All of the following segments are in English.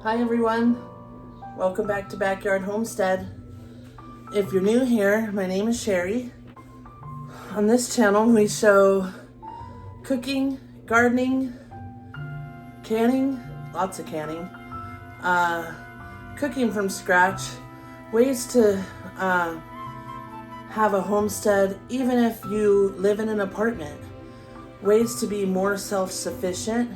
Hi everyone, welcome back to Backyard Homestead. If you're new here, my name is Sherry. On this channel we show cooking, gardening, canning, lots of canning, cooking from scratch, ways to have a homestead even if you live in an apartment, ways to be more self-sufficient.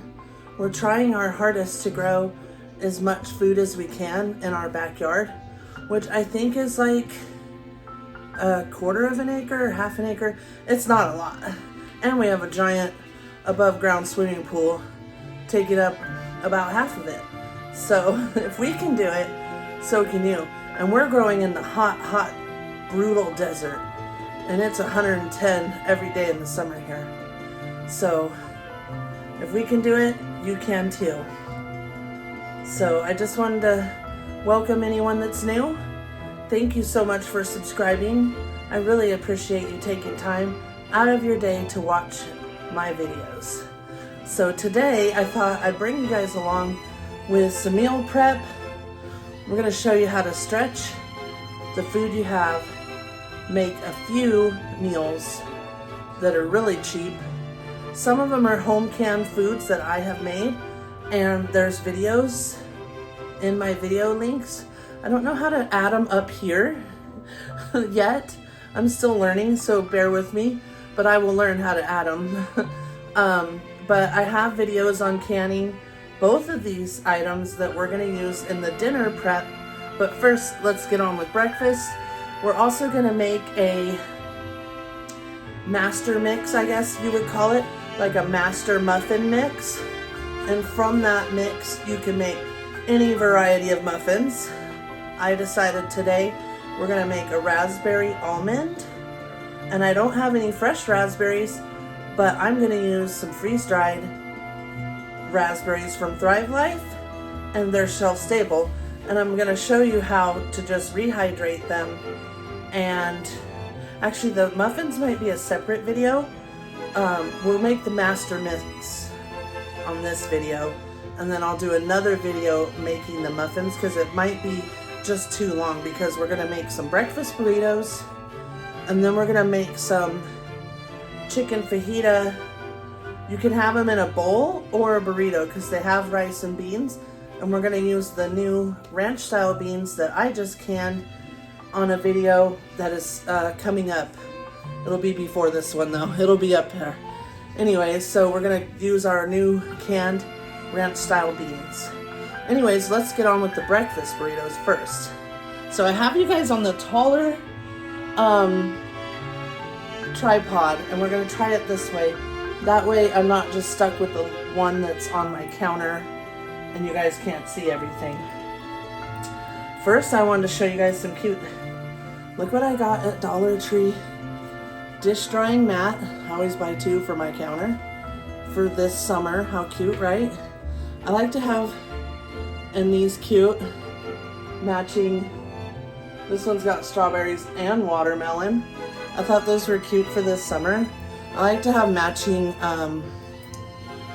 We're trying our hardest to grow as much food as we can in our backyard, which I think is like a quarter of an acre or half an acre. It's not a lot. And we have a giant above ground swimming pool taking up about half of it. So if we can do it, so can you. And we're growing in the hot, brutal desert. And it's 110 every day in the summer here. So if we can do it, you can too. So I just wanted to welcome anyone that's new. Thank you so much for subscribing. I really appreciate you taking time out of your day to watch my videos. So today I thought I'd bring you guys along with some meal prep. We're going to show you how to stretch the food you have, make a few meals that are really cheap. Some of them are home canned foods that I have made, and there's videos in my video links. I don't know how to add them up here yet. I'm still learning, so bear with me, but I will learn how to add them. But I have videos on canning both of these items that we're going to use in the dinner prep. But first, let's get on with breakfast. We're also going to make a master mix, I guess you would call it, like a master muffin mix. And from that mix, you can make any variety of muffins. I decided today we're gonna make a raspberry almond. And I don't have any fresh raspberries, but I'm gonna use some freeze-dried raspberries from Thrive Life, and they're shelf-stable. And I'm gonna show you how to just rehydrate them. And actually the muffins might be a separate video. We'll make the master mix on this video, and then I'll do another video making the muffins because it might be just too long, because we're gonna make some breakfast burritos, and then we're gonna make some chicken fajita. You can have them in a bowl or a burrito because they have rice and beans, and we're gonna use the new ranch style beans that I just canned on a video that is coming up. It'll be before this one though. It'll be up there. Anyways, so we're gonna use our new canned ranch style beans. Anyways, let's get on with the breakfast burritos first. So I have you guys on the taller tripod, and we're gonna try it this way. That way I'm not just stuck with the one that's on my counter and you guys can't see everything. First, I wanted to show you guys some cute, look what I got at Dollar Tree. Dish drying mat. I always buy 2 for my counter for this summer. How cute, right? I like to have in these cute matching. This one's got strawberries and watermelon. I thought those were cute for this summer. I like to have matching,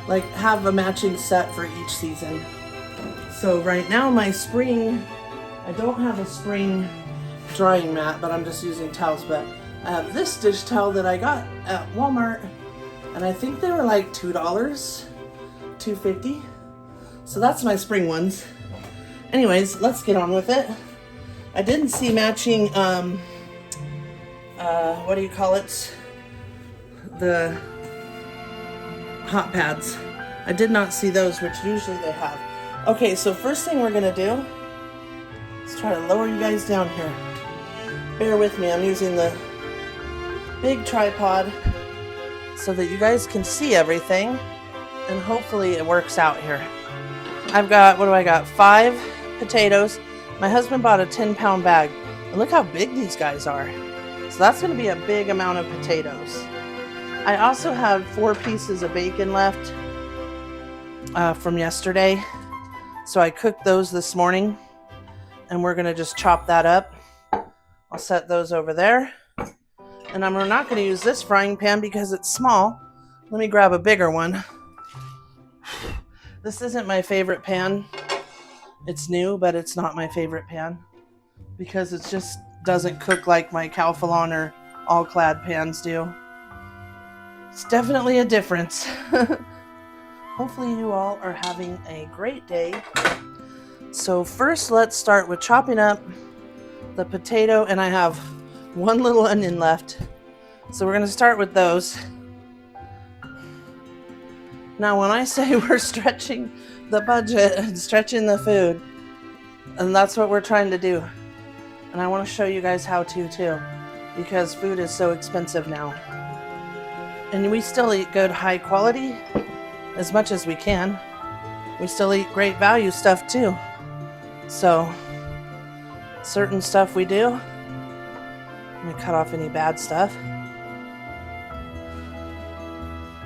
like have a matching set for each season. So right now my spring, I don't have a spring drying mat, but I'm just using towels. But I have this dish towel that I got at Walmart, and I think they were like $2, $2.50. So that's my spring ones. Anyways, let's get on with it. I didn't see matching, what do you call it? The hot pads. I did not see those, which usually they have. Okay, so first thing we're gonna do, let's try to lower you guys down here. Bear with me, I'm using the big tripod so that you guys can see everything, and hopefully it works out here. I've got, what do I got? 5 potatoes. My husband bought a 10-pound bag, and look how big these guys are. So that's going to be a big amount of potatoes. I also have 4 pieces of bacon left from yesterday, so I cooked those this morning, and we're going to just chop that up. I'll set those over there. And I'm not going to use this frying pan because it's small. Let me grab a bigger one. This isn't my favorite pan. It's new, but it's not my favorite pan because it just doesn't cook like my Calphalon or All-Clad pans do. It's definitely a difference. Hopefully you all are having a great day. So first let's start with chopping up the potato, and I have one little onion left. So we're going to start with those. Now when I say we're stretching the budget and stretching the food, and that's what we're trying to do. And I want to show you guys how to too, because food is so expensive now. And we still eat good high quality as much as we can. We still eat great value stuff too. So certain stuff we do. I'm going to cut off any bad stuff.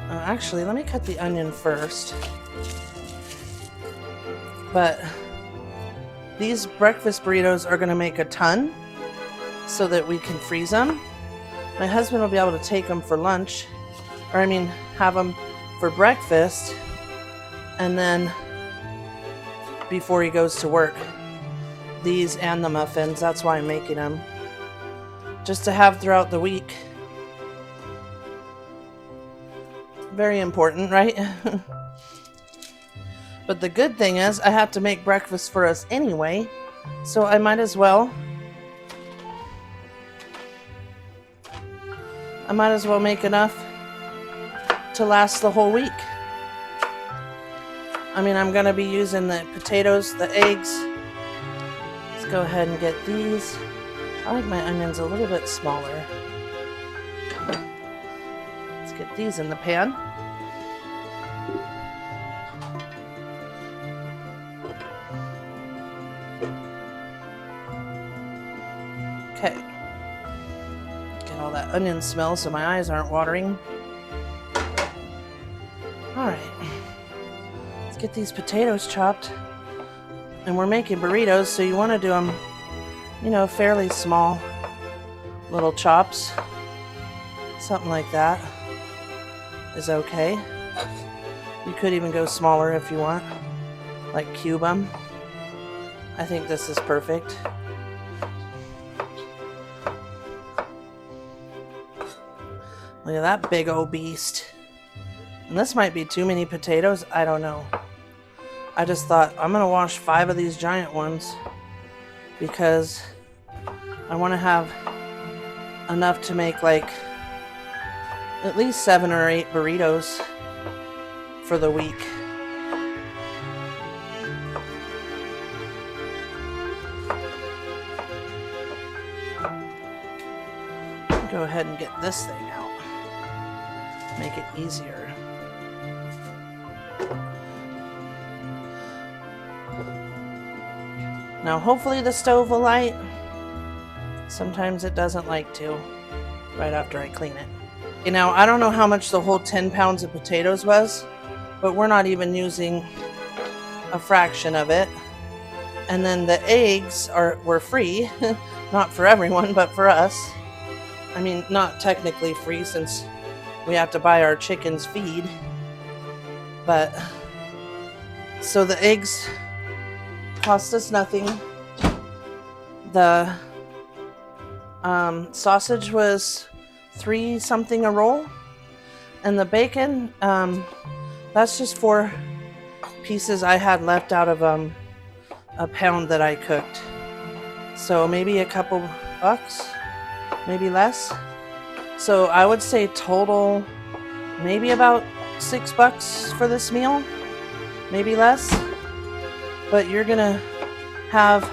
Actually, let me cut the onion first. But these breakfast burritos are going to make a ton so that we can freeze them. My husband will be able to take them for lunch, or I mean, have them for breakfast, and then before he goes to work. These and the muffins, that's why I'm making them. Just to have throughout the week. Very important, right? But the good thing is I have to make breakfast for us anyway, so I might as well make enough to last the whole week. I mean, I'm gonna be using the potatoes, the eggs. Let's go ahead and get these. I like my onions a little bit smaller. Let's get these in the pan. Okay. Get all that onion smell so my eyes aren't watering. Alright. Let's get these potatoes chopped. And we're making burritos, so you want to do them, you know, fairly small little chops. Something like that is okay. You could even go smaller if you want, like cube them. I think this is perfect. Look at that big old beast. And this might be too many potatoes, I don't know. I just thought I'm gonna wash 5 of these giant ones because I want to have enough to make like at least 7 or 8 burritos for the week. Go ahead and get this thing out. Make it easier. Now hopefully the stove will light. Sometimes it doesn't like to right after I clean it. Okay, now I don't know how much the whole 10 pounds of potatoes was, but we're not even using a fraction of it. And then the eggs were free, not for everyone, but for us. I mean, not technically free since we have to buy our chickens feed. But so the eggs cost us nothing. The sausage was $3 something a roll, and the bacon, that's just 4 pieces I had left out of a pound that I cooked. So maybe a couple bucks, maybe less. So I would say total maybe about $6 for this meal, maybe less. But you're gonna have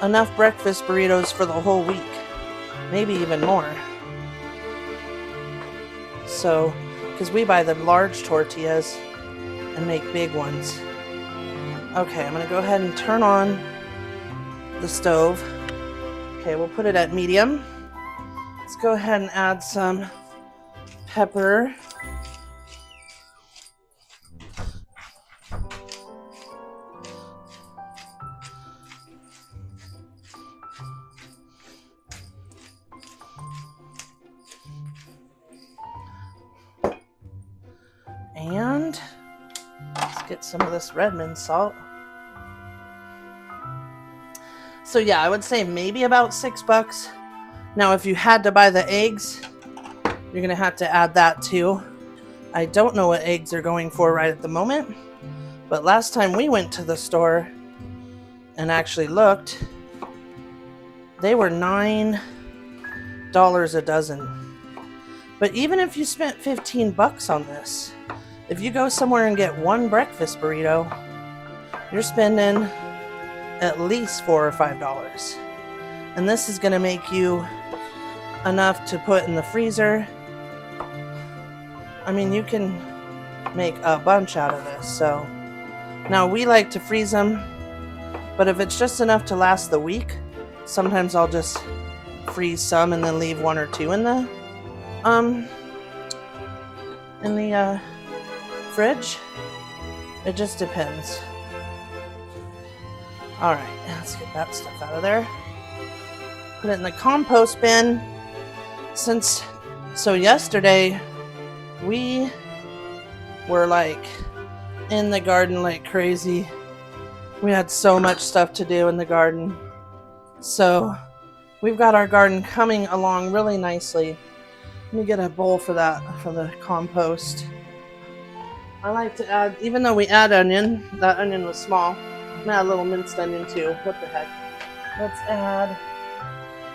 enough breakfast burritos for the whole week, maybe even more. So, because we buy the large tortillas and make big ones. Okay, I'm gonna go ahead and turn on the stove. Okay, we'll put it at medium. Let's go ahead and add some pepper. And let's get some of this Redmond salt. So yeah, I would say maybe about $6. Now, if you had to buy the eggs, you're gonna have to add that too. I don't know what eggs are going for right at the moment, but last time we went to the store and actually looked, they were $9 a dozen. But even if you spent $15 on this, if you go somewhere and get one breakfast burrito, you're spending at least $4 or $5. And this is gonna make you enough to put in the freezer. I mean, you can make a bunch out of this. So now we like to freeze them, but if it's just enough to last the week, sometimes I'll just freeze some and then leave 1 or 2 in the fridge. It just depends. All right, let's get that stuff out of there. Put it in the compost bin. So yesterday we were like in the garden like crazy. We had so much stuff to do in the garden. So we've got our garden coming along really nicely. Let me get a bowl for that, for the compost. I like to add, even though we add onion, that onion was small, I'm gonna add a little minced onion too. What the heck? Let's add,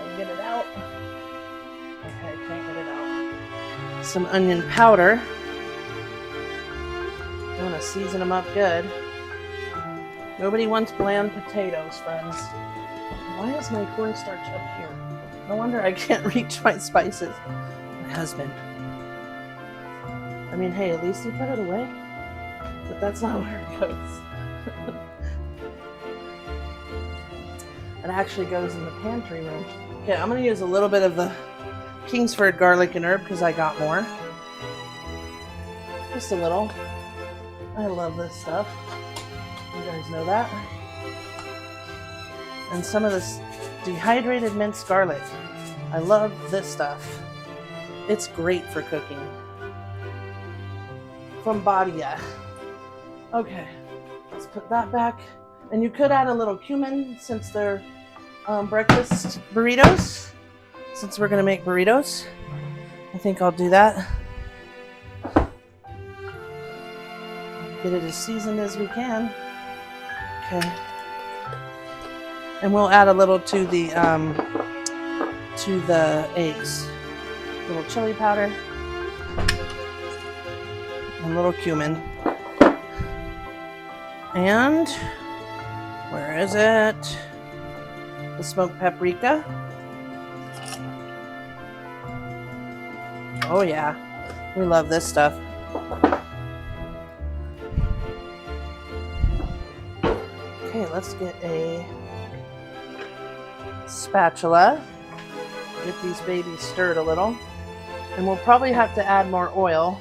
and get it out. Okay, can't get it out. Some onion powder. I'm gonna season them up good. Nobody wants bland potatoes, friends. Why is my cornstarch up here? No wonder I can't reach my spices. My husband. I mean, hey, at least he put it away. But that's not where it goes. It actually goes in the pantry room. Okay, I'm gonna use a little bit of the Kingsford garlic and herb because I got more. Just a little. I love this stuff. You guys know that. And some of this dehydrated minced garlic. I love this stuff. It's great for cooking. From Badia. Okay, let's put that back. And you could add a little cumin since they're breakfast burritos. Since we're gonna make burritos, I think I'll do that. Get it as seasoned as we can. Okay. And we'll add a little to the eggs. A little chili powder. And a little cumin. And where is it? The smoked paprika. Oh yeah, we love this stuff. Okay, let's get a spatula. Get these babies stirred a little. And we'll probably have to add more oil.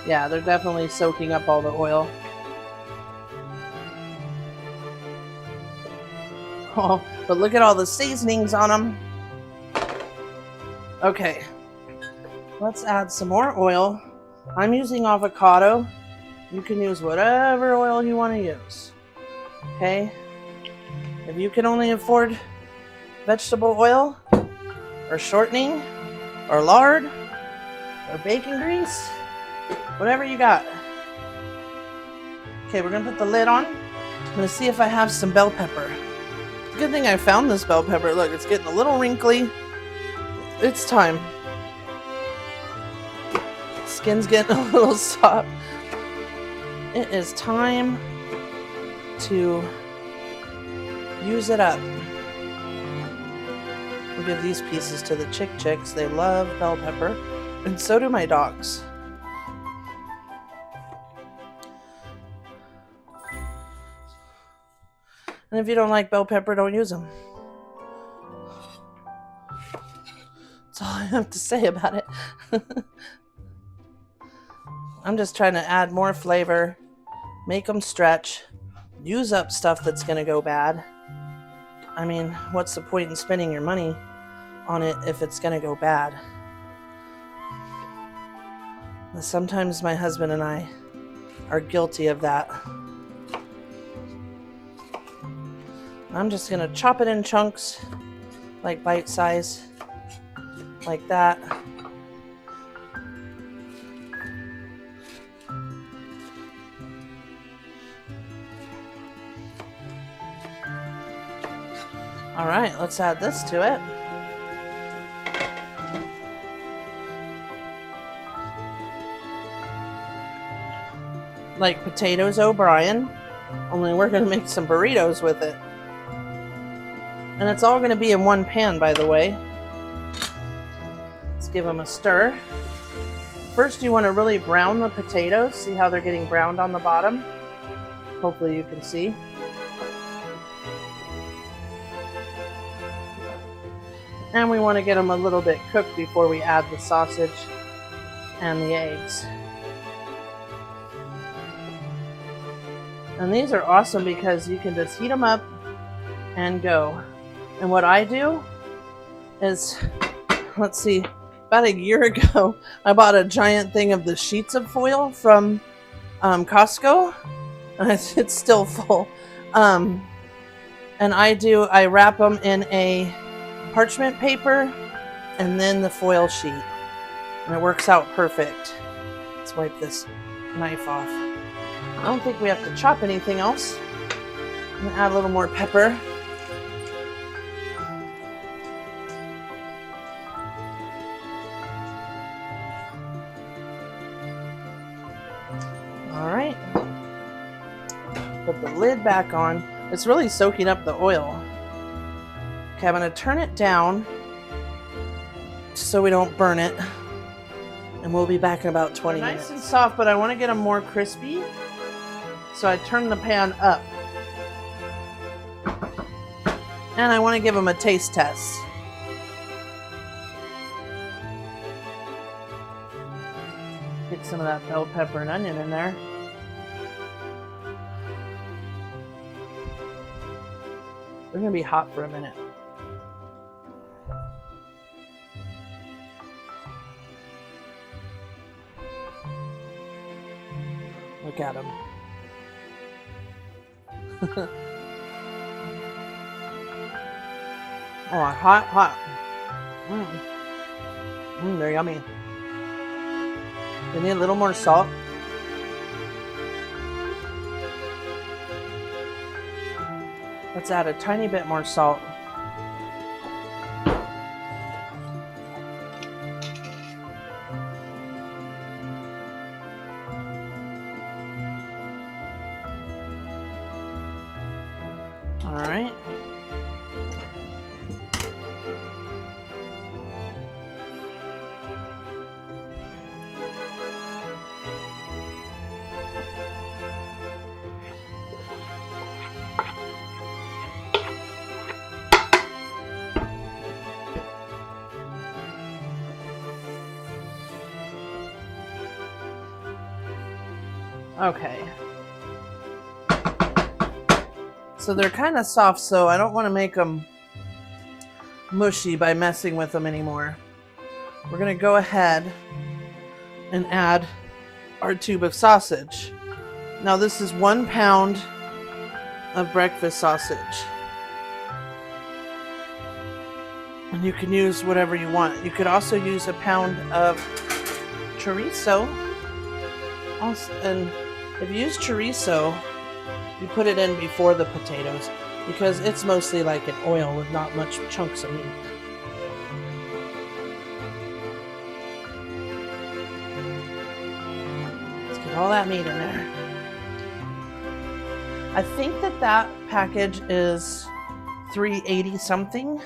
Yeah, they're definitely soaking up all the oil. Oh, but look at all the seasonings on them. Okay, let's add some more oil. I'm using avocado. You can use whatever oil you want to use. Okay? If you can only afford vegetable oil, or shortening, or lard, or bacon grease, whatever you got. Okay, we're gonna put the lid on. I'm gonna see if I have some bell pepper. Good thing I found this bell pepper. Look, it's getting a little wrinkly. It's time. Skin's getting a little soft. It is time to use it up. We'll give these pieces to the chicks. They love bell pepper, and so do my dogs. And if you don't like bell pepper, don't use them. That's all I have to say about it. I'm just trying to add more flavor, make them stretch, use up stuff that's going to go bad. I mean, what's the point in spending your money on it if it's going to go bad? But sometimes my husband and I are guilty of that. I'm just gonna chop it in chunks, like bite size, like that. All right, let's add this to it. Like potatoes O'Brien, only we're gonna make some burritos with it. And it's all gonna be in one pan, by the way. Let's give them a stir. First, you wanna really brown the potatoes. See how they're getting browned on the bottom? Hopefully you can see. And we want to get them a little bit cooked before we add the sausage and the eggs. And these are awesome because you can just heat them up and go. And what I do is, let's see, about a year ago, I bought a giant thing of the sheets of foil from Costco. And it's still full. And I wrap them in a parchment paper and then the foil sheet, and it works out perfect. Let's wipe this knife off. I don't think we have to chop anything else. I'm gonna add a little more pepper. All right, put the lid back on. It's really soaking up the oil. Okay, I'm going to turn it down so we don't burn it, and we'll be back in about 20 minutes. Nice and soft, but I want to get them more crispy, so I turn the pan up. And I want to give them a taste test. Get some of that bell pepper and onion in there. They're going to be hot for a minute. Look at them. Oh, hot, hot. They're yummy. They need a little more salt. Let's add a tiny bit more salt. All right. Okay. So they're kind of soft, so I don't want to make them mushy by messing with them anymore. We're going to go ahead and add our tube of sausage. Now this is 1 pound of breakfast sausage. And you can use whatever you want. You could also use a pound of chorizo. And if you use chorizo, you put it in before the potatoes because it's mostly like an oil with not much chunks of meat. Let's get all that meat in there. I think that package is $3.80 something.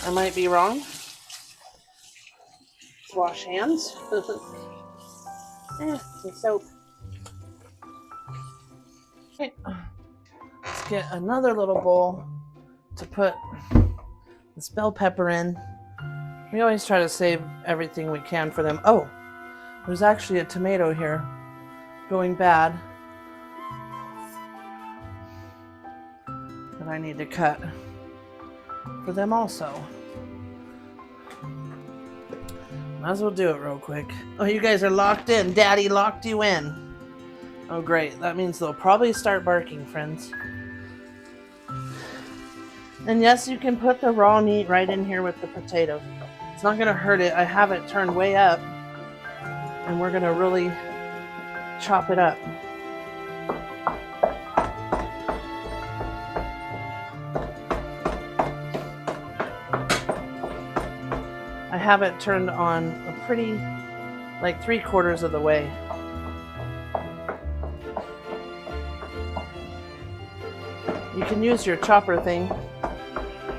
I might be wrong. Let's wash hands. Some soap. Okay. Let's get another little bowl to put this bell pepper in. We always try to save everything we can for them. Oh, there's actually a tomato here going bad that I need to cut for them also. Might as well do it real quick. Oh, you guys are locked in. Daddy locked you in. Oh, great. That means they'll probably start barking, friends. And yes, you can put the raw meat right in here with the potatoes. It's not gonna hurt it. I have it turned way up, and we're gonna really chop it up. I have it turned on a pretty, like 3/4 of the way. You can use your chopper thing.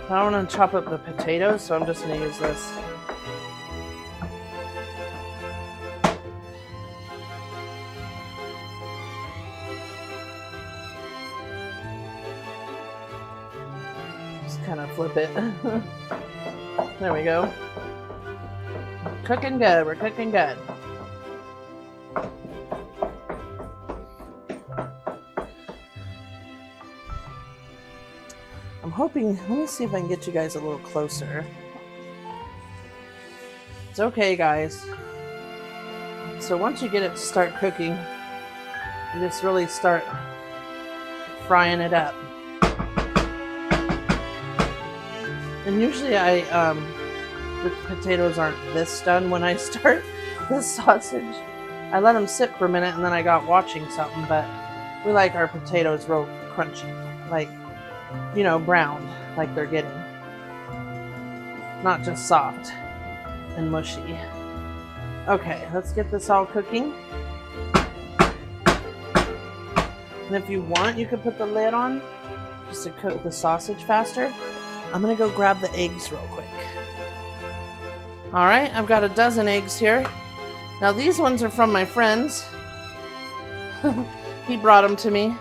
I don't want to chop up the potatoes, so I'm just going to use this. Just kind of flip it. There we go. Cooking good. We're cooking good. I'm hoping, let me see if I can get you guys a little closer. It's okay, guys. So once you get it to start cooking, you just really start frying it up. And usually the potatoes aren't this done when I start this sausage. I let them sit for a minute and then I got watching something, but we like our potatoes real crunchy, like, you know, browned, like they're getting. Not just soft and mushy. Okay, let's get this all cooking. And if you want, you could put the lid on just to cook the sausage faster. I'm gonna go grab the eggs real quick. All right, I've got a dozen eggs here. Now these ones are from my friends. He brought them to me,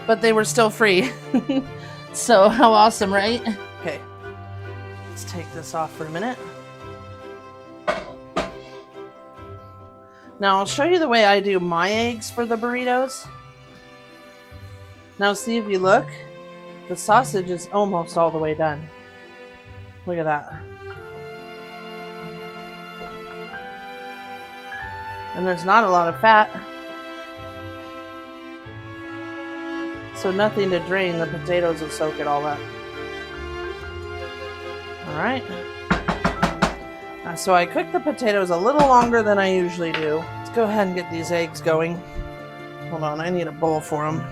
but they were still free. So how awesome, right? Okay, let's take this off for a minute. Now I'll show you the way I do my eggs for the burritos. Now see, if you look, the sausage is almost all the way done. Look at that. And there's not a lot of fat. So nothing to drain. The potatoes will soak it all up. Alright. So I cook the potatoes a little longer than I usually do. Let's go ahead and get these eggs going. Hold on, I need a bowl for them.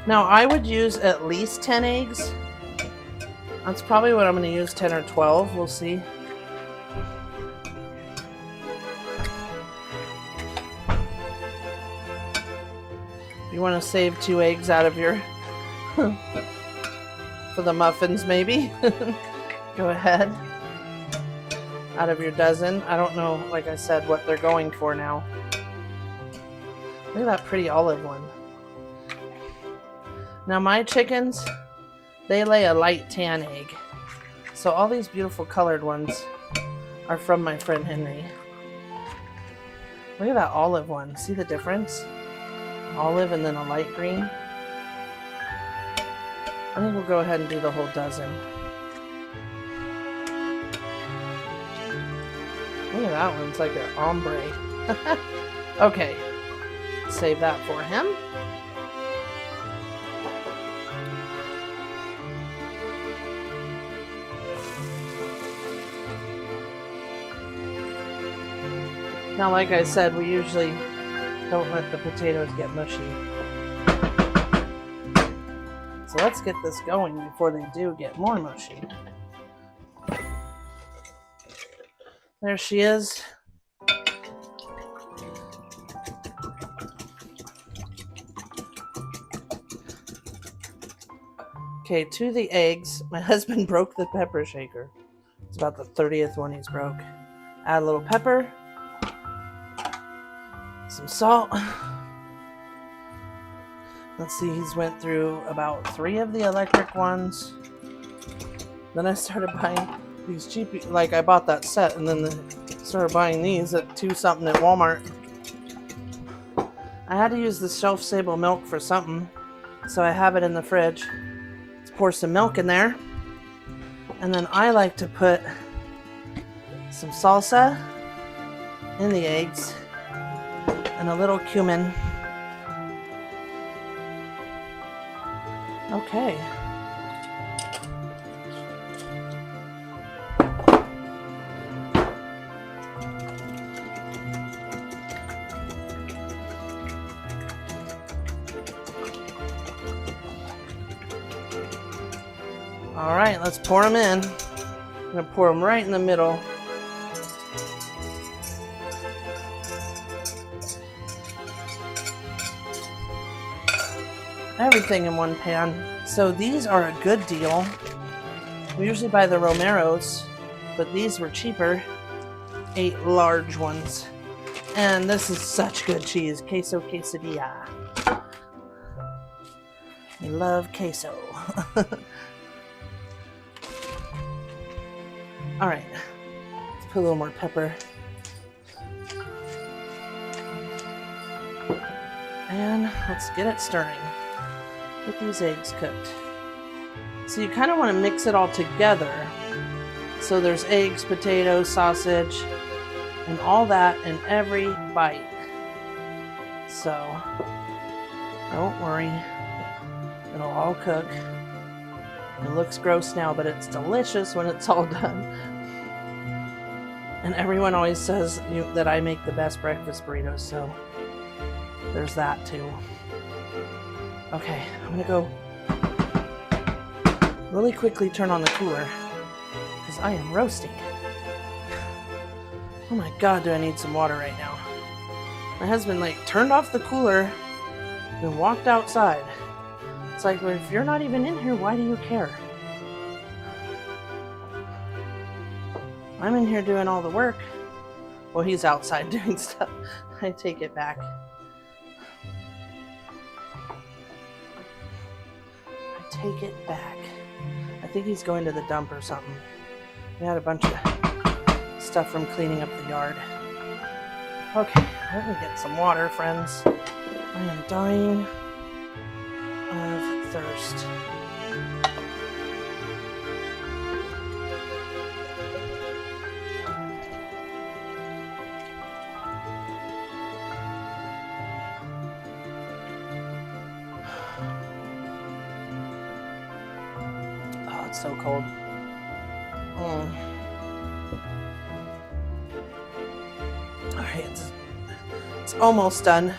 Now I would use at least 10 eggs. That's probably what I'm going to use, 10 or 12. We'll see. You want to save 2 eggs out of your for the muffins, maybe. Go ahead. Out of your dozen. I don't know, like I said, what they're going for now. Look at that pretty olive one. Now my chickens, they lay a light tan egg. So all these beautiful colored ones are from my friend Henry. Look at that olive one. See the difference? Olive and then a light green. I think we'll go ahead and do the whole dozen. Look at that one. It's like an ombre. Okay. Save that for him. Now, like I said, we usually don't let the potatoes get mushy. So let's get this going before they do get more mushy. There she is. Okay, to the eggs. My husband broke the pepper shaker. It's about the 30th one he's broke. Add a little pepper. Some salt. Let's see, he's went through about 3 of the electric ones. Then I started buying these cheap, like I bought that set and then started buying these at $2 something at Walmart. I had to use the shelf-stable milk for something, so I have it in the fridge. Let's pour some milk in there. And then I like to put some salsa in the eggs. and a little cumin. Okay. All right, let's pour them in. I'm gonna pour them right in the middle. Everything in one pan. So these are a good deal. We usually buy the Romeros, but these were cheaper. 8 large ones. And this is such good cheese. Queso quesadilla. I love queso. All right, let's put a little more pepper. And let's get it stirring. Get these eggs cooked. So you kind of want to mix it all together. So there's eggs, potatoes, sausage, and all that in every bite. So don't worry, it'll all cook. It looks gross now, but it's delicious when it's all done. And everyone always says that I make the best breakfast burritos, so there's that too. Okay, I'm gonna go really quickly turn on the cooler because I am roasting. Oh my God, do I need some water right now? My husband turned off the cooler and walked outside. It's like, well, if you're not even in here, why do you care? I'm in here doing all the work. Well, he's outside doing stuff. I take it back. I take it back. I think he's going to the dump or something. We had a bunch of stuff from cleaning up the yard. Okay, let me get some water, friends. I am dying of thirst. Oh, it's so cold. Alright, it's almost done.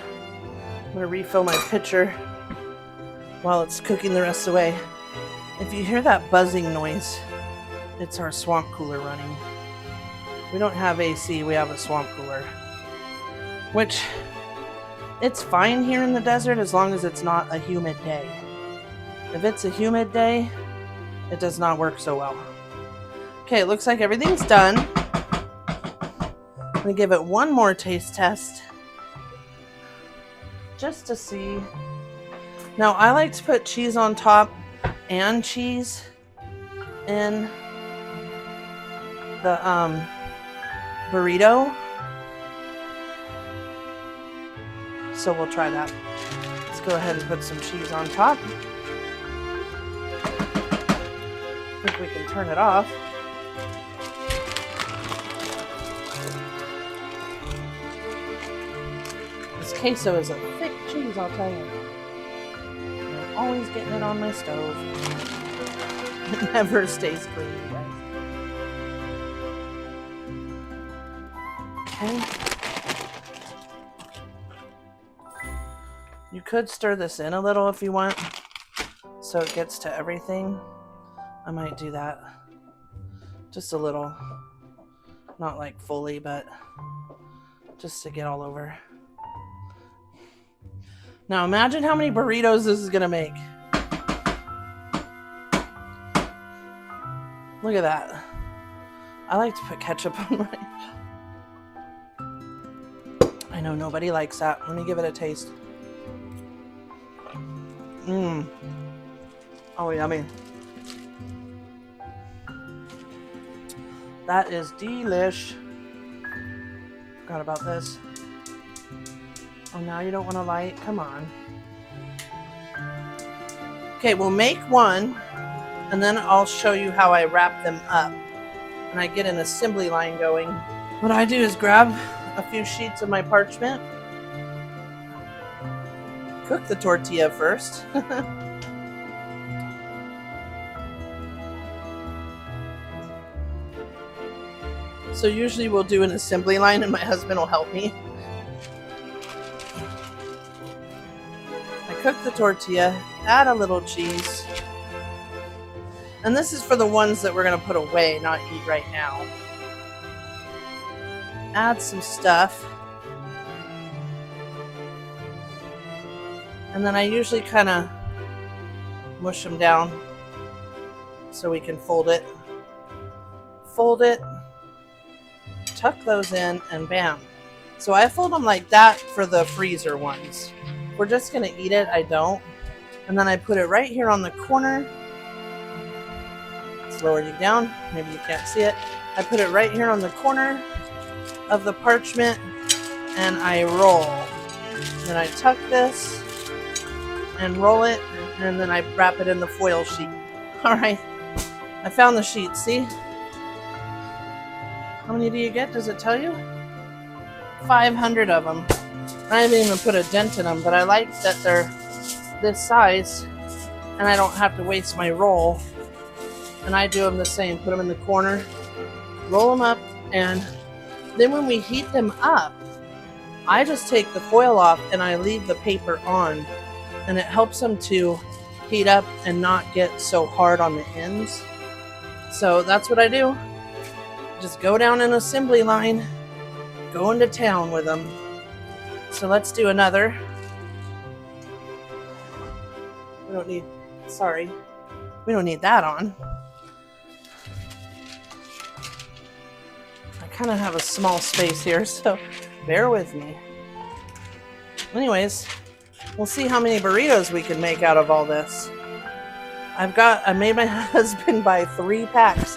I'm going to refill my pitcher while it's cooking the rest of the way. If you hear that buzzing noise, it's our swamp cooler running. We don't have AC, we have a swamp cooler. Which, it's fine here in the desert as long as it's not a humid day. If it's a humid day, it does not work so well. Okay, it looks like everything's done. I'm going to give it one more taste test. Just to see. Now, I like to put cheese on top and cheese in the burrito. So we'll try that. Let's go ahead and put some cheese on top. I think we can turn it off. This queso is a thick cheese, I'll tell you. I'm always getting it on my stove. It never stays clean, you guys. Okay. You could stir this in a little if you want, so it gets to everything. I might do that. Just a little. Not like fully, but just to get all over. Now imagine how many burritos this is gonna make. Look at that. I like to put ketchup on mine. I know nobody likes that. Let me give it a taste. Oh, yummy. That is delish. Forgot about this. Oh, now you don't want to light? Come on. Okay, we'll make one, and then I'll show you how I wrap them up. And I get an assembly line going. What I do is grab a few sheets of my parchment, cook the tortilla first. So usually we'll do an assembly line and my husband will help me. I cook the tortilla, add a little cheese. And this is for the ones that we're going to put away, not eat right now. Add some stuff. And then I usually kind of mush them down so we can fold it. Fold it. Tuck those in, and bam. So I fold them like that for the freezer ones. If we're just going to eat it, I don't. And then I put it right here on the corner. Let's lower you down. Maybe you can't see it. I put it right here on the corner of the parchment and I roll. Then I tuck this and roll it, and then I wrap it in the foil sheet. All right, I found the sheet. See? How many do you get? Does it tell you? 500 of them. I haven't even put a dent in them, but I like that they're this size and I don't have to waste my roll. And I do them the same. Put them in the corner, roll them up, and then when we heat them up, I just take the foil off and I leave the paper on, and it helps them to heat up and not get so hard on the ends. So that's what I do. Just go down an assembly line, go into town with them. So let's do another. We don't need that on. I kind of have a small space here, so bear with me. Anyways, we'll see how many burritos we can make out of all this. I made my husband buy 3 packs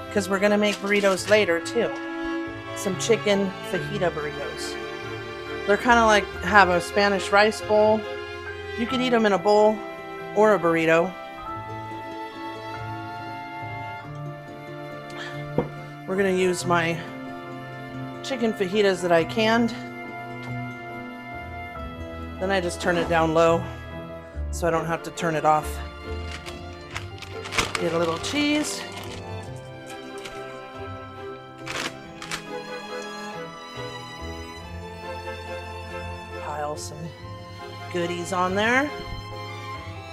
because we're going to make burritos later too. Some chicken fajita burritos. They're kind of like have a Spanish rice bowl. You can eat them in a bowl or a burrito. We're going to use my chicken fajitas that I canned. Then I just turn it down low so I don't have to turn it off. Get a little cheese. Pile some goodies on there.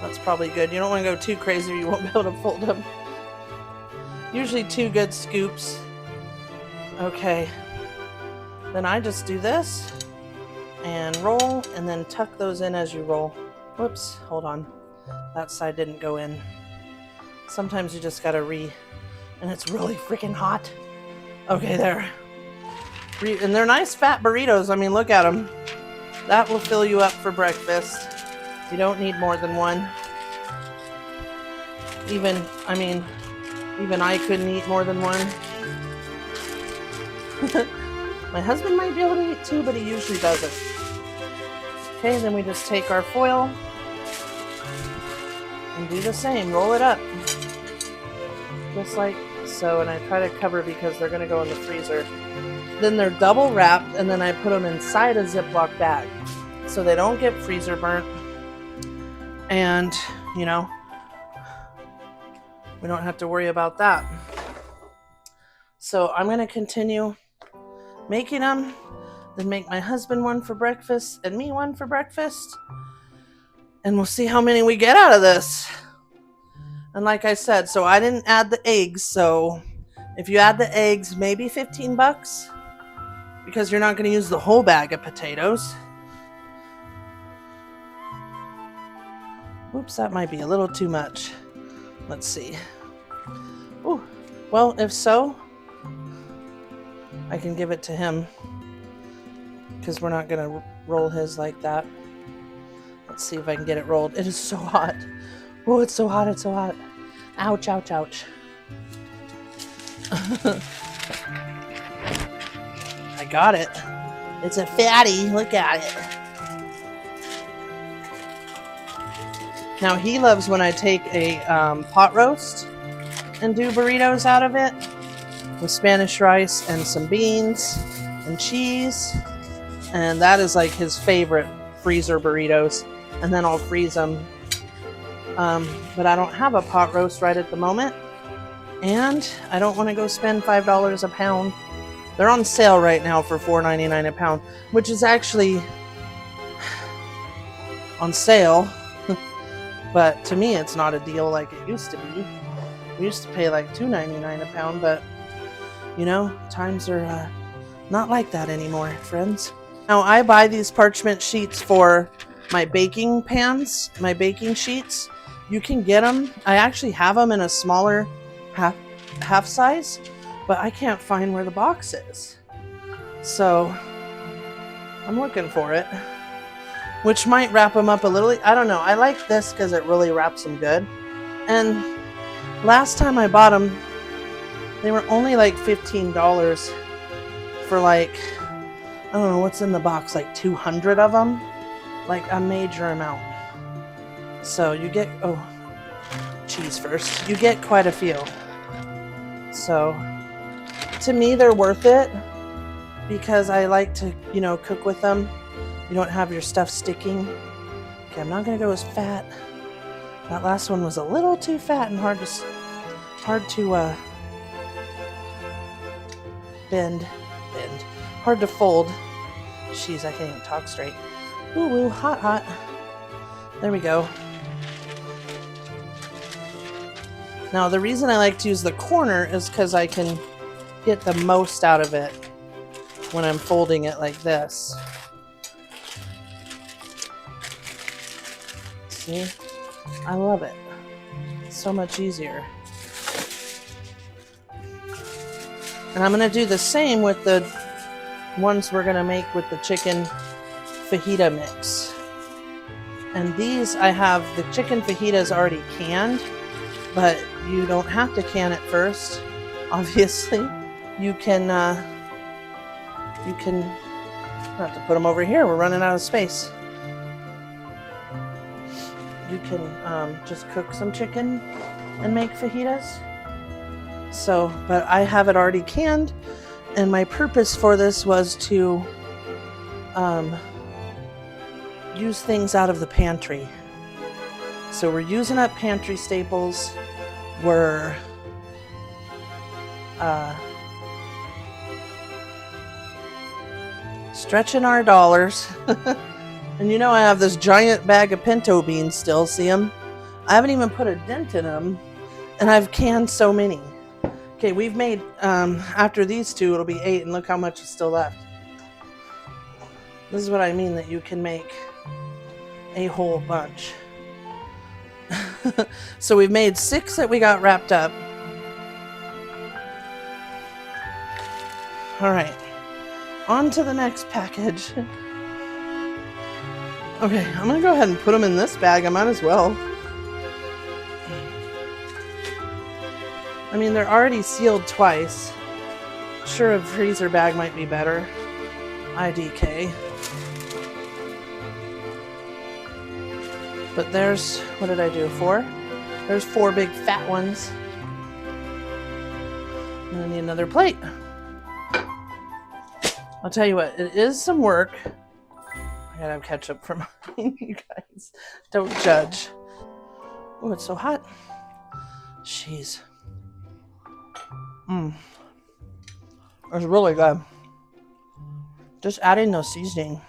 That's probably good. You don't want to go too crazy or you won't be able to fold them. Usually 2 good scoops. Okay. Then I just do this and roll, and then tuck those in as you roll. Whoops, hold on. That side didn't go in. Sometimes you just gotta and it's really freaking hot. Okay, there. And they're nice fat burritos. I mean, look at them. That will fill you up for breakfast. You don't need more than one. Even I couldn't eat more than one. My husband might be able to eat 2, but he usually doesn't. Okay, then we just take our foil and do the same. Roll it up. Just like so, and I try to cover because they're going to go in the freezer. Then they're double wrapped, and then I put them inside a Ziploc bag so they don't get freezer burnt. And, we don't have to worry about that. So I'm going to continue making them, then make my husband one for breakfast and me one for breakfast. And we'll see how many we get out of this. And like I said, so I didn't add the eggs. So if you add the eggs, maybe $15 because you're not going to use the whole bag of potatoes. Oops, that might be a little too much. Let's see. Ooh, well, if so, I can give it to him because we're not going to roll his like that. Let's see if I can get it rolled. It is so hot. Oh, it's so hot. It's so hot. Ouch, ouch, ouch. I got it. It's a fatty. Look at it. Now, he loves when I take a pot roast and do burritos out of it with Spanish rice and some beans and cheese. And that is like his favorite freezer burritos. and then I'll freeze them. But I don't have a pot roast right at the moment, and I don't want to go spend $5 a pound. They're on sale right now for $4.99 a pound, which is actually on sale. But to me, it's not a deal like it used to be. We used to pay like $2.99 a pound, but you know, times are not like that anymore, friends. Now, I buy these parchment sheets for my baking pans, my baking sheets. You can get them. I actually have them in a smaller half size, but I can't find where the box is. So I'm looking for it, which might wrap them up a little. I don't know. I like this because it really wraps them good. And last time I bought them, they were only like $15 for like, I don't know what's in the box, like 200 of them, like a major amount. So you get, oh, cheese first. You get quite a few. So to me, they're worth it because I like to, you know, cook with them. You don't have your stuff sticking. Okay, I'm not gonna go as fat. That last one was a little too fat and hard to bend, hard to fold. Jeez, I can't even talk straight. Ooh, ooh, hot, hot. There we go. Now, the reason I like to use the corner is because I can get the most out of it when I'm folding it like this. See? I love it. It's so much easier. And I'm going to do the same with the ones we're going to make with the chicken fajita mix. And these, I have the chicken fajitas already canned, but you don't have to can it first. Obviously, you can have to put them over here. We're running out of space. You can just cook some chicken and make fajitas. So, but I have it already canned, and my purpose for this was to use things out of the pantry. So we're using up pantry staples. We're stretching our dollars. And you know, I have this giant bag of pinto beans still. See them? I haven't even put a dent in them, and I've canned so many. Okay, we've made, after these two, it'll be 8, and look how much is still left. This is what I mean, that you can make a whole bunch. So we've made 6 that we got wrapped up. All right, on to the next package. Okay, I'm gonna go ahead and put them in this bag. I might as well. I mean, they're already sealed twice. Sure, a freezer bag might be better. IDK. But there's, what did I do, 4? There's 4 big fat ones. And I need another plate. I'll tell you what, it is some work. I gotta have ketchup for mine, you guys. Don't judge. Oh, it's so hot. Jeez. It's really good. Just adding those seasoning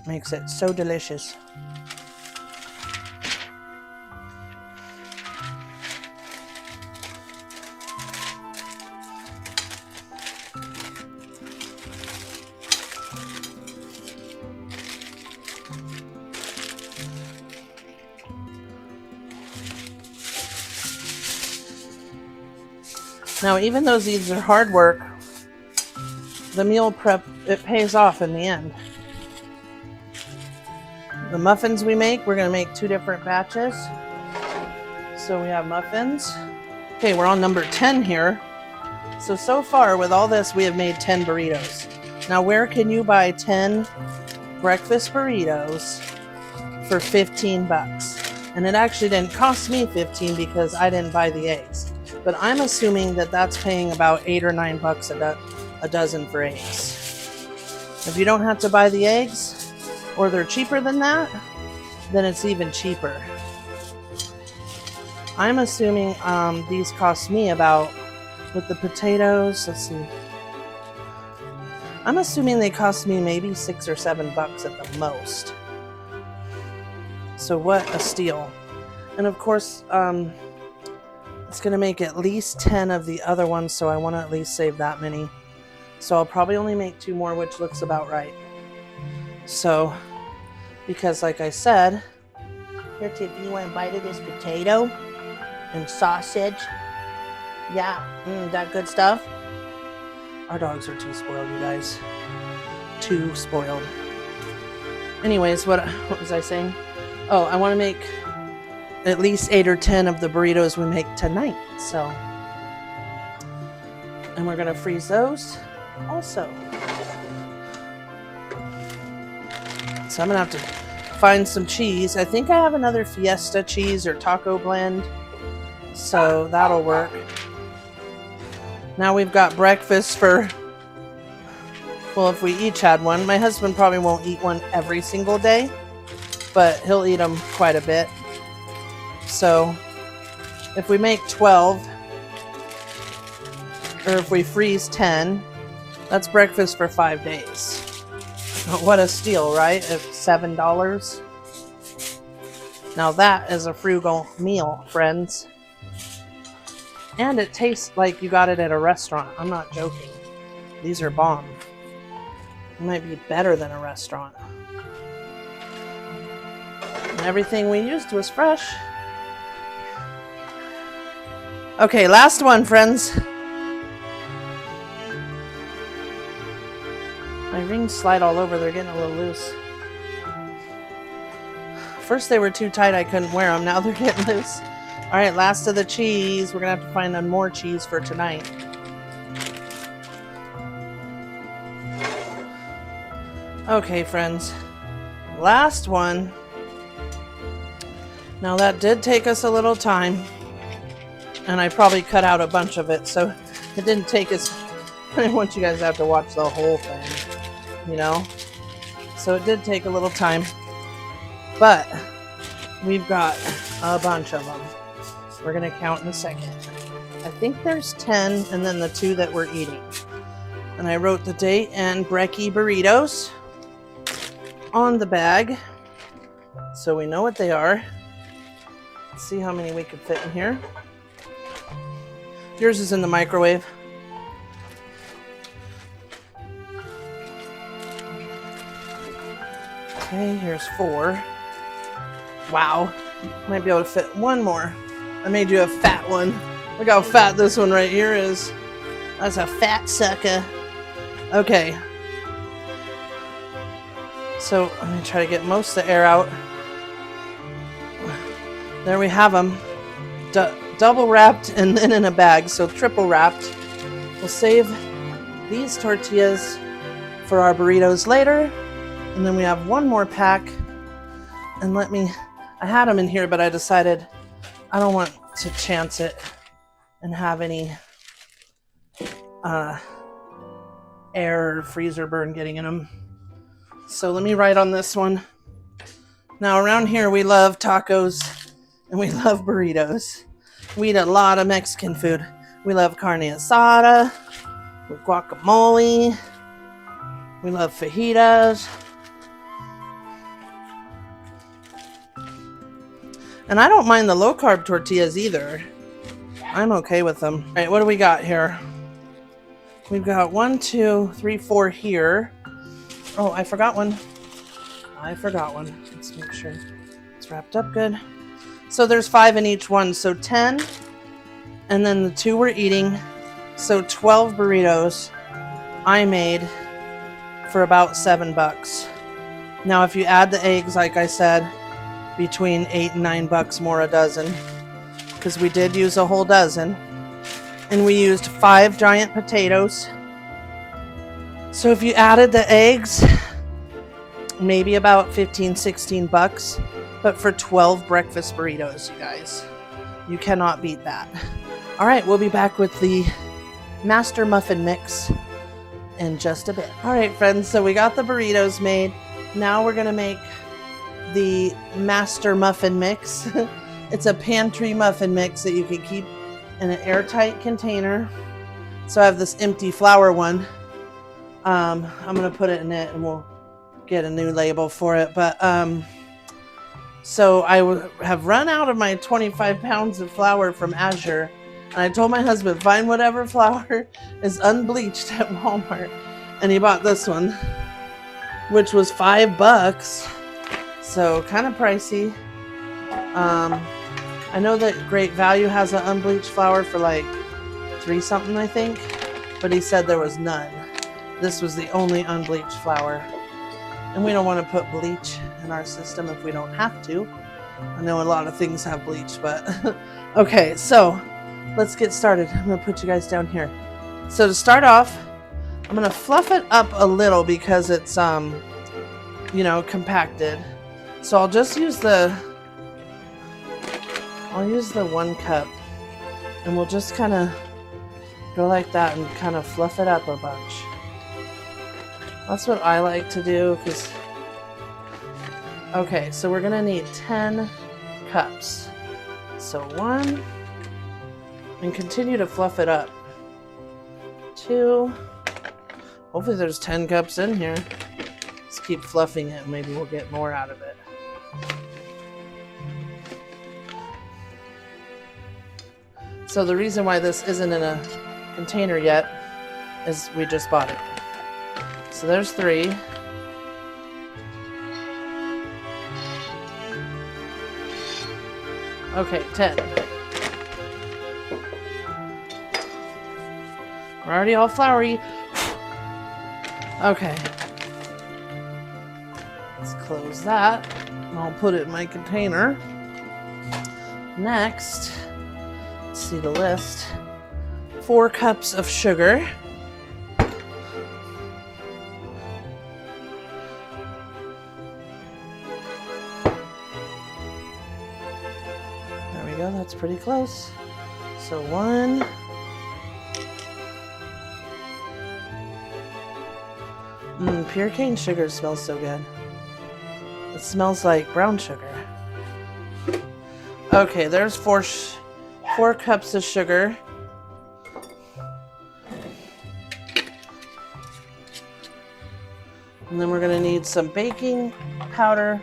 makes it so delicious. Now, even though these are hard work, the meal prep, it pays off in the end. The muffins we make, we're gonna make 2 different batches. So we have muffins. Okay, we're on number 10 here. So far with all this, we have made 10 burritos. Now, where can you buy 10 breakfast burritos for 15 bucks? And it actually didn't cost me 15 because I didn't buy the eggs. But I'm assuming that that's paying about 8 or 9 bucks a dozen for eggs. If you don't have to buy the eggs, or they're cheaper than that, then it's even cheaper. I'm assuming these cost me about, with the potatoes, let's see. I'm assuming they cost me maybe $6 or $7 at the most. So what a steal. And of course, it's going to make at least 10 of the other ones, so I want to at least save that many. So I'll probably only make 2 more, which looks about right. So, because like I said, here Tiff, you want a bite of this potato and sausage? Yeah, that good stuff? Our dogs are too spoiled, you guys. Too spoiled. Anyways, what was I saying? Oh, I want to make at least 8 or 10 of the burritos we make tonight. So, and we're going to freeze those also. So I'm going to have to find some cheese. I think I have another Fiesta cheese or taco blend. So that'll work. Now we've got breakfast for, well, if we each had one. My husband probably won't eat one every single day, but he'll eat them quite a bit. So if we make 12, or if we freeze 10, that's breakfast for 5 days. What a steal, right? At $7. Now that is a frugal meal, friends. And it tastes like you got it at a restaurant. I'm not joking. These are bomb. It might be better than a restaurant. And everything we used was fresh. Okay, last one, friends. My rings slide all over. They're getting a little loose. First they were too tight, I couldn't wear them. Now they're getting loose. All right, last of the cheese. We're going to have to find more cheese for tonight. Okay, friends. Last one. Now that did take us a little time. And I probably cut out a bunch of it, so it didn't take us... I didn't want you guys to have to watch the whole thing, you know? So it did take a little time. But we've got a bunch of them. We're going to count in a second. I think there's 10 and then the 2 that we're eating. And I wrote the date and Brekkie Burritos on the bag, so we know what they are. Let's see how many we could fit in here. Yours is in the microwave. Okay, here's 4. Wow, might be able to fit one more. I made you a fat one. Look how fat this one right here is. That's a fat sucker. Okay. So I'm going to try to get most of the air out. There we have them. Double wrapped and then in a bag, so triple wrapped. We'll save these tortillas for our burritos later. And then we have one more pack. And I had them in here, but I decided I don't want to chance it and have any air or freezer burn getting in them. So let me write on this one. Now around here we love tacos and we love burritos. We eat a lot of Mexican food. We love carne asada with guacamole. We love fajitas. And I don't mind the low-carb tortillas either. I'm okay with them. All right, what do we got here? We've got 1, 2, 3, 4 here. Oh, I forgot one. Let's make sure it's wrapped up good. So there's 5 in each one, so 10. And then the 2 we're eating. So 12 burritos I made for about $7. Now, if you add the eggs, like I said, between $8 and $9 more a dozen, because we did use a whole dozen, and we used 5 giant potatoes. So if you added the eggs, maybe about $15-16, but for 12 breakfast burritos, you guys, you cannot beat that. All right, we'll be back with the master muffin mix in just a bit. All right, friends, so we got the burritos made. Now we're gonna make the master muffin mix. It's a pantry muffin mix that you can keep in an airtight container. So I have this empty flour one. I'm gonna put it in it and we'll get a new label for it. But so I have run out of my 25 pounds of flour from Azure. And I told my husband, find whatever flour is unbleached at Walmart. And he bought this one, which was $5. So kind of pricey. I know that Great Value has an unbleached flour for like $3 something, I think. But he said there was none. This was the only unbleached flour. And we don't want to put bleach in our system if we don't have to. I know a lot of things have bleach, but okay, so let's get started. I'm going to put you guys down here. So to start off, I'm going to fluff it up a little because it's, you know, compacted. So I'll just use the 1 cup and we'll just kind of go like that and kind of fluff it up a bunch. That's what I like to do because, okay, so we're going to need 10 cups. So 1, and continue to fluff it up. 2, hopefully there's 10 cups in here. Let's keep fluffing it and maybe we'll get more out of it. So the reason why this isn't in a container yet is we just bought it. So there's 3. Okay, 10. We're already all floury. Okay. Let's close that. And I'll put it in my container. Next, let's see the list. 4 cups of sugar. There we go, that's pretty close. So 1. Pure cane sugar smells so good. It smells like brown sugar. Okay, there's 4 cups of sugar. And then we're going to need some baking powder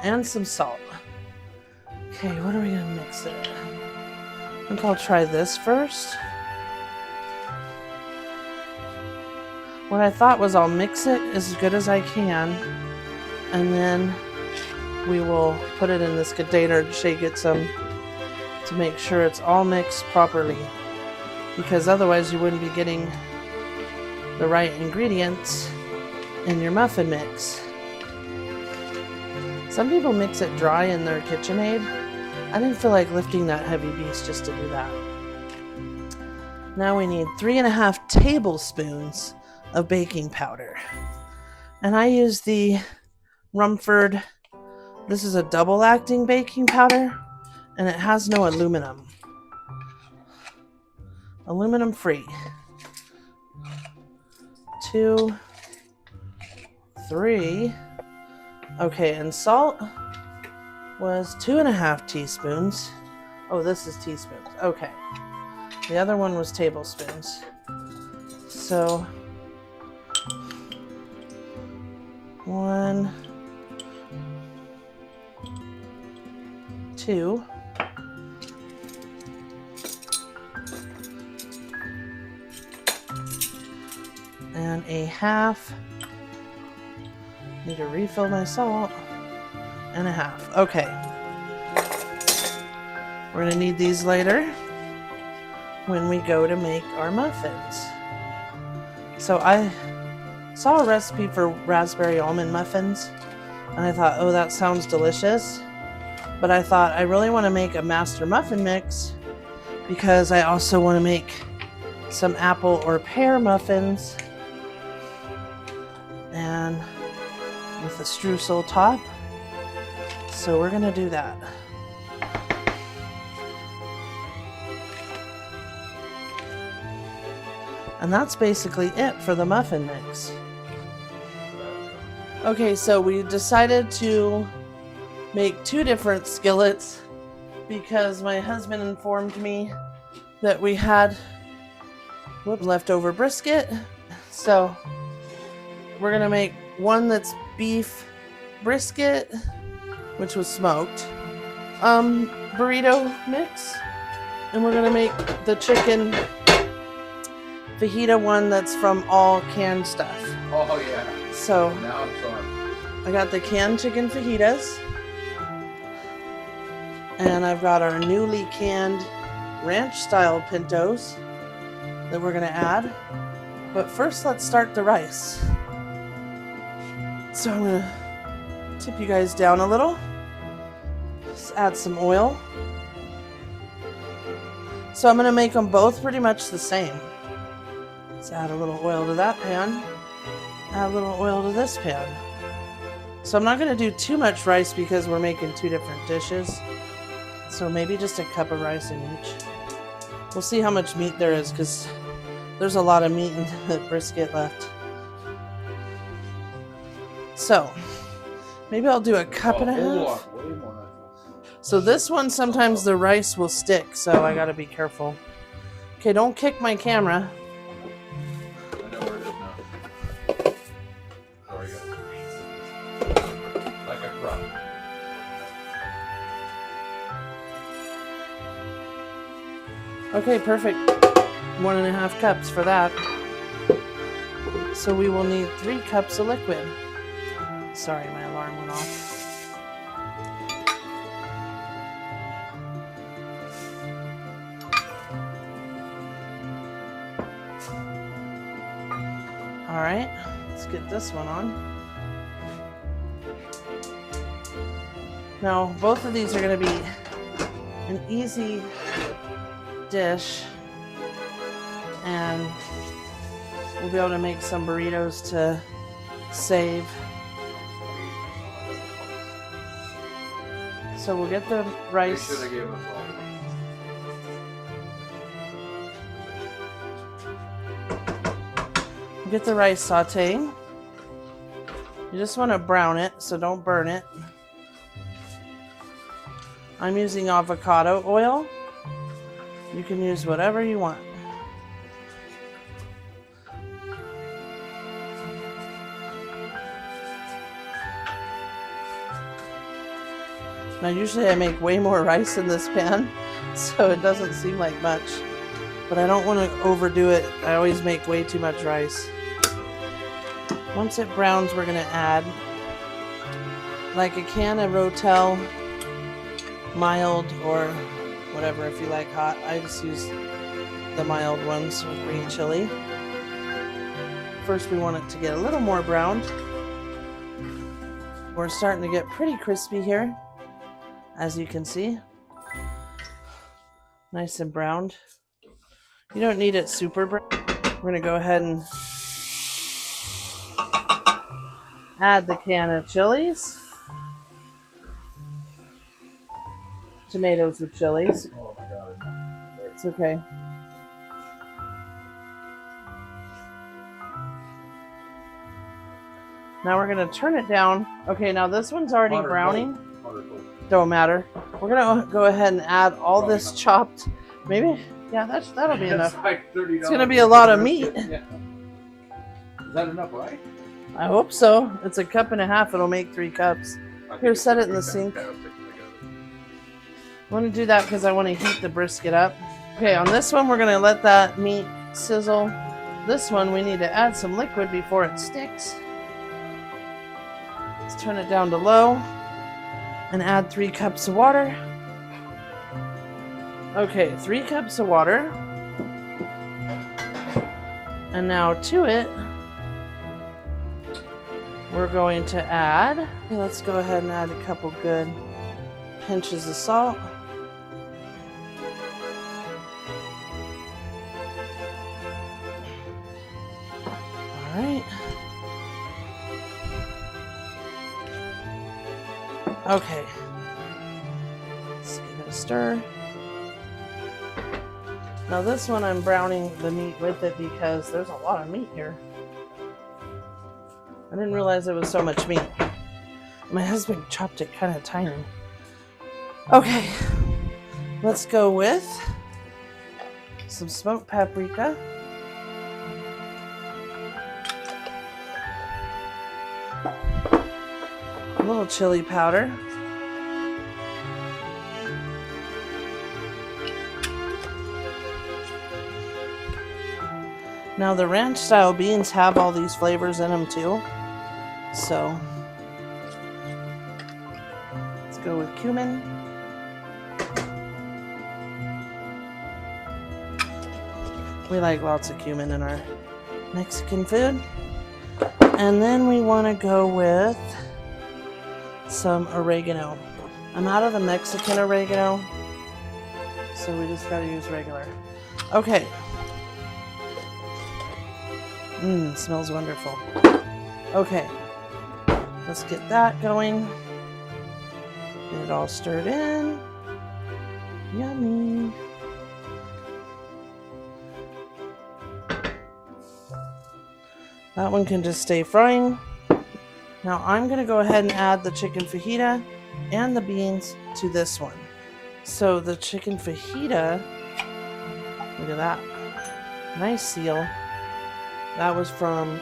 and some salt. Okay, what are we going to mix it? I think I'll try this first. What I thought was I'll mix it as good as I can, and then we will put it in this container and shake it some to make sure it's all mixed properly, because otherwise you wouldn't be getting the right ingredients in your muffin mix. Some people mix it dry in their KitchenAid. I didn't feel like lifting that heavy beast just to do that. Now we need 3.5 tablespoons of baking powder. And I use the Rumford, this is a double acting baking powder, and it has no aluminum. Aluminum free. 2, 3. Okay, and salt was 2.5 teaspoons. Oh, this is teaspoons. Okay. The other one was tablespoons. So 1, 2, and a half. Need to refill my salt. And a half. Okay. We're going to need these later when we go to make our muffins. So I saw a recipe for raspberry almond muffins, and I thought, oh, that sounds delicious. But I thought I really want to make a master muffin mix because I also want to make some apple or pear muffins and with a streusel top. So we're going to do that. And that's basically it for the muffin mix. Okay, so we decided to make 2 different skillets because my husband informed me that we had leftover brisket. So we're gonna make one that's beef brisket, which was smoked, burrito mix, and we're gonna make the chicken fajita one that's from all canned stuff. Oh yeah. So Now it's on. I got the canned chicken fajitas, and I've got our newly canned ranch style pintos that we're gonna add. But first, let's start the rice. So I'm gonna tip you guys down a little. Just add some oil. So I'm gonna make them both pretty much the same. Let's add a little oil to that pan. Add a little oil to this pan. So I'm not gonna do too much rice because we're making 2 different dishes. So maybe just a cup of rice in each. We'll see how much meat there is because there's a lot of meat in the brisket left. So maybe I'll do a cup and a half. Way more. So this one, sometimes the rice will stick, so I gotta be careful. Okay, don't kick my camera. I know where it is now. Sorry, guys. Like a crop. Okay, perfect. 1.5 cups for that. So we will need 3 cups of liquid. Sorry, my alarm went off. All right, let's get this one on. Now, both of these are going to be an easy dish, and we'll be able to make some burritos to save. So we'll get the rice. They should have given us all. Get the rice sauteing. You just want to brown it, so don't burn it. I'm using avocado oil. You can use whatever you want. Now usually I make way more rice in this pan, so it doesn't seem like much. But I don't want to overdo it. I always make way too much rice. Once it browns, we're going to add like a can of Rotel, mild or whatever if you like hot. I just use the mild ones with green chili. First we want it to get a little more browned. We're starting to get pretty crispy here, as you can see. Nice and browned. You don't need it super brown. We're going to go ahead and add the can of chilies. Tomatoes with chilies. Oh my god. It's okay. Now we're going to turn it down. Okay, now this one's already browning. Don't matter. We're going to go ahead and add all this chopped. Maybe, yeah, that'll be enough. Like it's going to be a lot of meat. Yeah. Is that enough, right? I hope so. It's a cup and a half. It'll make 3 cups. Here, set it in the sink. I want to do that because I want to heat the brisket up. Okay, on this one, we're going to let that meat sizzle. This one, we need to add some liquid before it sticks. Let's turn it down to low and add 3 cups of water. Okay, 3 cups of water. And now to it, we're going to add, okay, let's go ahead and add a couple good pinches of salt. All right. Okay. Let's give it a stir. Now this one I'm browning the meat with it because there's a lot of meat here. I didn't realize it was so much meat. My husband chopped it kind of tiny. Okay, let's go with some smoked paprika. A little chili powder. Now the ranch style beans have all these flavors in them too. So let's go with cumin. We like lots of cumin in our Mexican food. And then we want to go with some oregano. I'm out of the Mexican oregano, so we just gotta use regular. Okay. Smells wonderful. Okay, let's get that going. Get it all stirred in. Yummy. That one can just stay frying. Now I'm going to go ahead and add the chicken fajita and the beans to this one. So the chicken fajita, look at that. Nice seal. That was from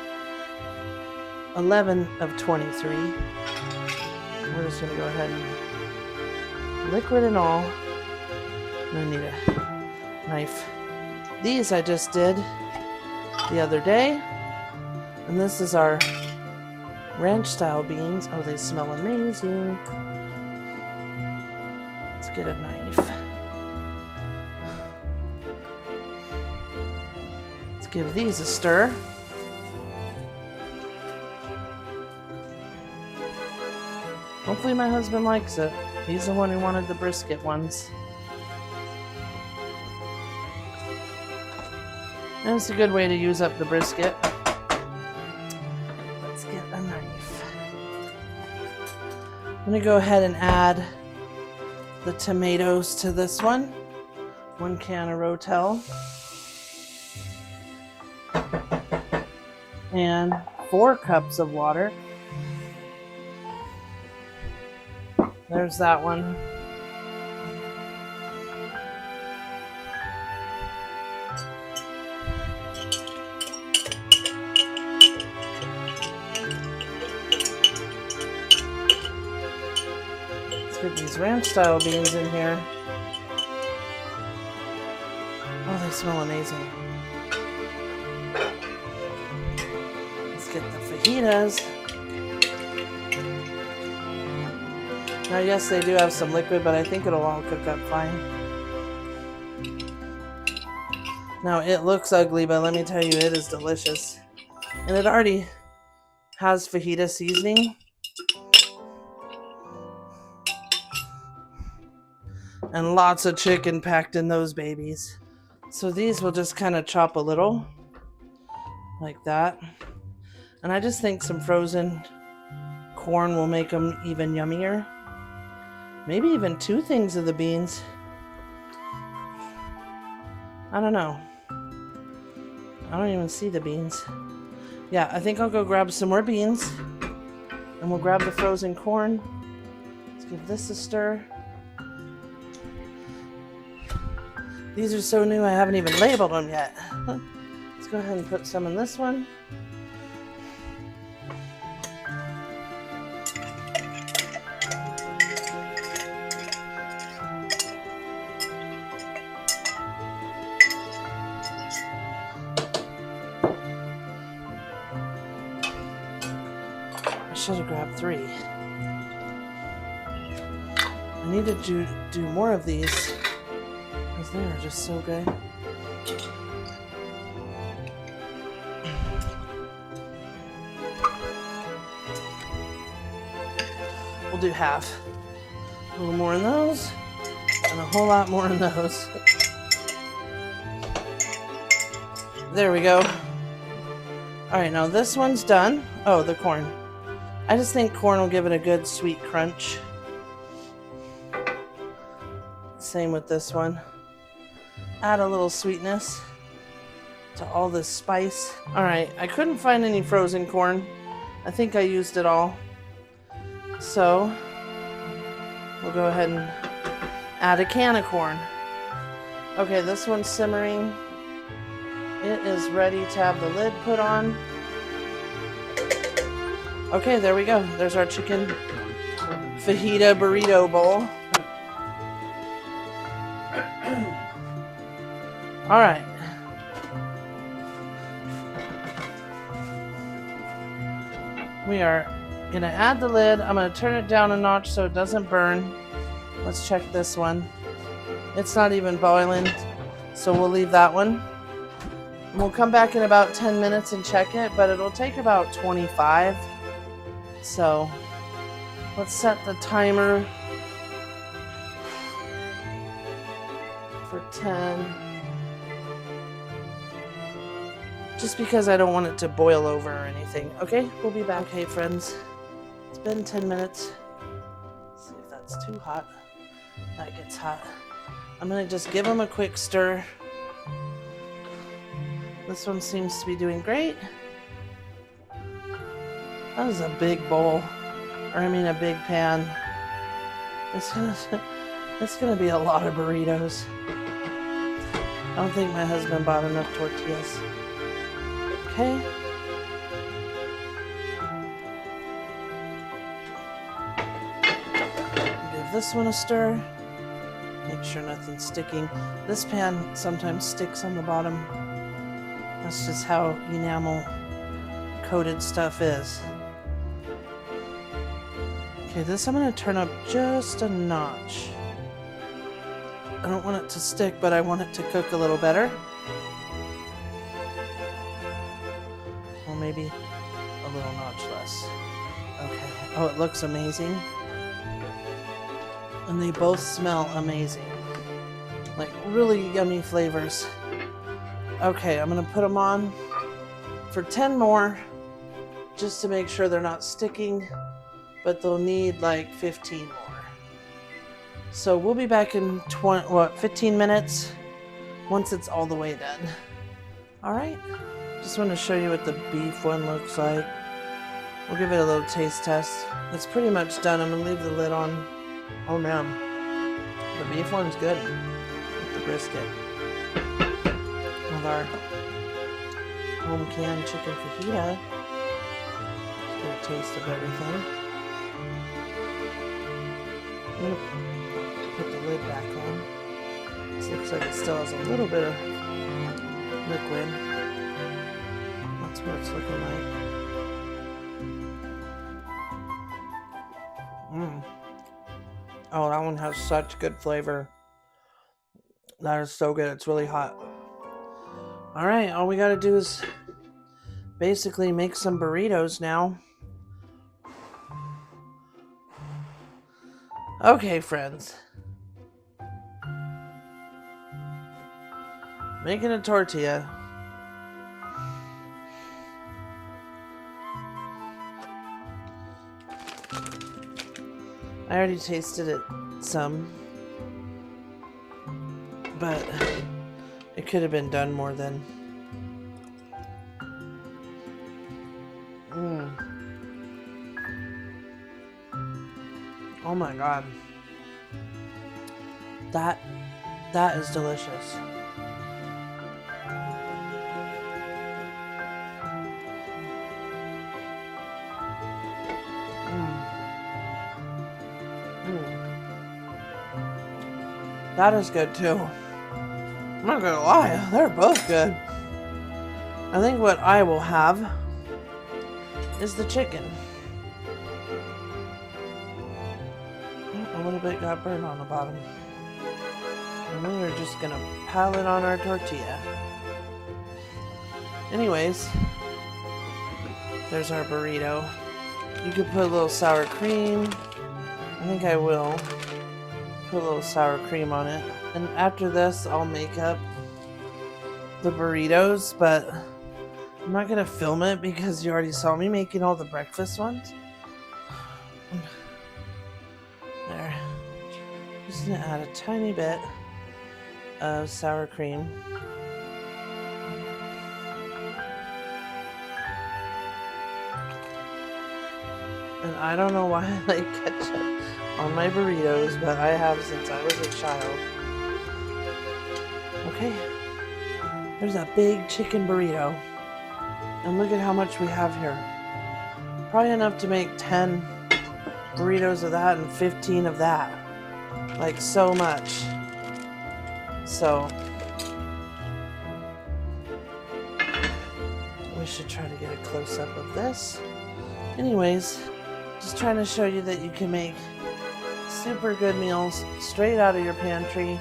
11 of 23. We're just going to go ahead and liquid and all. I need a knife. These I just did the other day. And this is our ranch style beans. Oh, they smell amazing. Let's get a knife. Let's give these a stir. Hopefully my husband likes it. He's the one who wanted the brisket ones. And it's a good way to use up the brisket. Let's get a knife. I'm going to go ahead and add the tomatoes to this one. 1 can of Rotel. And 4 cups of water. There's that one. Let's get these ranch style beans in here. Oh, they smell amazing. Let's get the fajitas. Now, yes, they do have some liquid, but I think it'll all cook up fine. Now, it looks ugly, but let me tell you, it is delicious. And it already has fajita seasoning. And lots of chicken packed in those babies. So these will just kind of chop a little, like that. And I just think some frozen corn will make them even yummier. Maybe even 2 things of the beans. I don't know. I don't even see the beans. Yeah, I think I'll go grab some more beans. And we'll grab the frozen corn. Let's give this a stir. These are so new I haven't even labeled them yet. Let's go ahead and put some in this one. I should have grabbed 3. I need to do more of these because they are just so good. We'll do half. A little more in those and a whole lot more in those. There we go. Alright, now this one's done. Oh, the corn. I just think corn will give it a good sweet crunch. Same with this one. Add a little sweetness to all this spice. Alright, I couldn't find any frozen corn. I think I used it all. So we'll go ahead and add a can of corn. Okay, this one's simmering. It is ready to have the lid put on. Okay, there we go. There's our chicken fajita burrito bowl. All right. We are gonna add the lid. I'm gonna turn it down a notch so it doesn't burn. Let's check this one. It's not even boiling, so we'll leave that one. And we'll come back in about 10 minutes and check it, but it'll take about 25. So let's set the timer for 10. Just because I don't want it to boil over or anything. Okay, we'll be back. Okay, friends, it's been 10 minutes. Let's see if that's too hot. That gets hot. I'm gonna just give them a quick stir. This one seems to be doing great. That is a big bowl, or I mean a big pan. It's gonna be a lot of burritos. I don't think my husband bought enough tortillas. Okay. Give this one a stir. Make sure nothing's sticking. This pan sometimes sticks on the bottom. That's just how enamel coated stuff is. Okay, this I'm going to turn up just a notch. I don't want it to stick, but I want it to cook a little better. Or maybe a little notch less. Okay. Oh, it looks amazing. And they both smell amazing. Like really yummy flavors. Okay, I'm going to put them on for 10 more just to make sure they're not sticking, but they'll need like 15 more. So we'll be back in 15 minutes once it's all the way done. All right, just want to show you what the beef one looks like. We'll give it a little taste test. It's pretty much done. I'm going to leave the lid on. Oh man, the beef one's good with the brisket. With our home canned chicken fajita. Just get a taste of everything. I'm gonna put the lid back on. This looks like it still has a little bit of liquid. That's what it's looking like. Oh, that one has such good flavor. That is so good. It's really hot. Alright, all we gotta do is basically make some burritos now. Okay, friends. Making a tortilla. I already tasted it some, but it could have been done more than. Oh my god. That is delicious. That is good too. I'm not gonna lie, they're both good. I think what I will have is the chicken. A little bit got burnt on the bottom. And then we're just gonna pile it on our tortilla. Anyways, there's our burrito. You could put a little sour cream. I think I will put a little sour cream on it. And after this, I'll make up the burritos, but I'm not gonna film it because you already saw me making all the breakfast ones. There. Just gonna add a tiny bit of sour cream. And I don't know why I like ketchup on my burritos, but I have since I was a child. Okay, there's a big chicken burrito. And look at how much we have here. Probably enough to make 10 burritos of that and 15 of that. Like so much. So we should try to get a close-up of this. Anyways, just trying to show you that you can make super good meals straight out of your pantry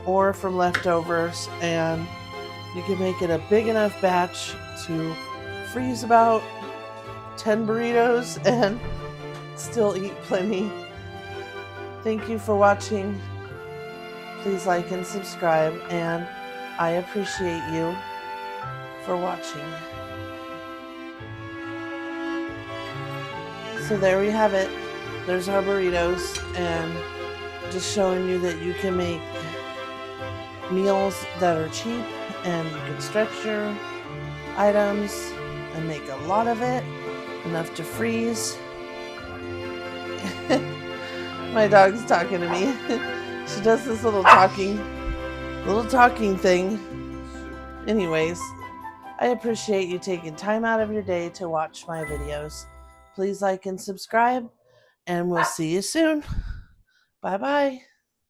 or from leftovers, and you can make it a big enough batch to freeze about 10 burritos and still eat plenty. Thank you for watching. Please like and subscribe, and I appreciate you for watching. So there we have it. There's our burritos, and just showing you that you can make meals that are cheap and you can stretch your items and make a lot of it, enough to freeze. My dog's talking to me. She does this little talking thing. Anyways, I appreciate you taking time out of your day to watch my videos. Please like and subscribe, and we'll see you soon. Bye-bye.